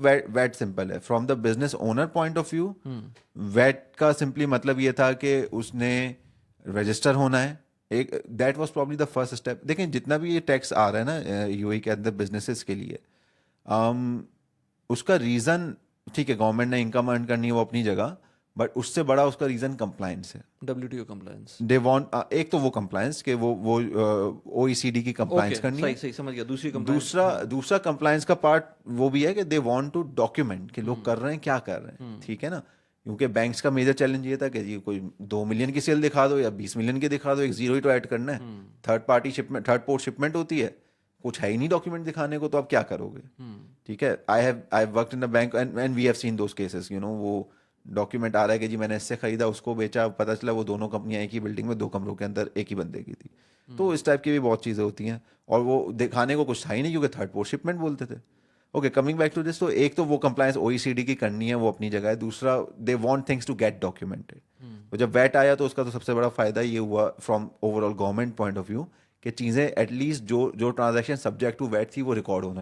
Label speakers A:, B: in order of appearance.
A: VAT simple है from the business owner point of view. VAT का simply मतलब ये था कि उसने रजिस्टर होना है। एक that was probably the first step. देखें जितना भी ये टैक्स आ रहा है ना यूएई के अंदर बिजनेसेस के लिए, उसका रीज़न ठीक है, गवर्नमेंट ने इनकम अर्न करनी है वो अपनी जगह, बट उससे बड़ा उसका रीज़न कंप्लायंस है।
B: WTO compliance.
A: दे वांट एक तो वो कंप्लायंस के वो ओईसीडी की
B: ओके,
A: कंप्लायंस करनी
B: सही
A: है।
B: सही समझ गया, दूसरी कंप्लायंस।
A: दूसरा दूसरा कंप्लायंस का पार्ट वो भी है कि दे वांट टू डॉक्यूमेंट कि लोग कर रहे हैं क्या कर रहे हैं, ठीक है ना। क्योंकि बैंक्स का मेजर चैलेंज ये था कि जी कोई 2 मिलियन की सेल दिखा दो या 20 मिलियन की दिखा दो, एक जीरो ही तो ऐड करना है। Third party shipment, third port shipment होती है, कुछ है ही नहीं डॉक्यूमेंट दिखाने को, तो आप क्या करोगे। ठीक है, I worked in the bank and we have seen those cases, you know, वो डॉक्यूमेंट आ रहा है कि जी मैंने इससे खरीदा, उसको बेचा, पता चला वो दोनों कंपनियां एक ही बिल्डिंग में 2 कमरों के अंदर एक ही बंदे की थी। तो इस टाइप की भी बहुत चीज़ें होती हैं, और वो दिखाने को कुछ था ही नहीं क्योंकि थर्ड पोर्ट शिपमेंट बोलते थे। Okay, coming back to this, तो एक तो वो कंप्लायंस ओईसीडी की करनी है, वो अपनी जगह है। दूसरा, they want things to get documented. तो जब वैट आया तो उसका तो सबसे बड़ा फायदा ये हुआ from overall government point of view कि चीज़ें एटलीस्ट जो जो ट्रांजैक्शन सब्जेक्ट टू वैट थी वो रिकॉर्ड होना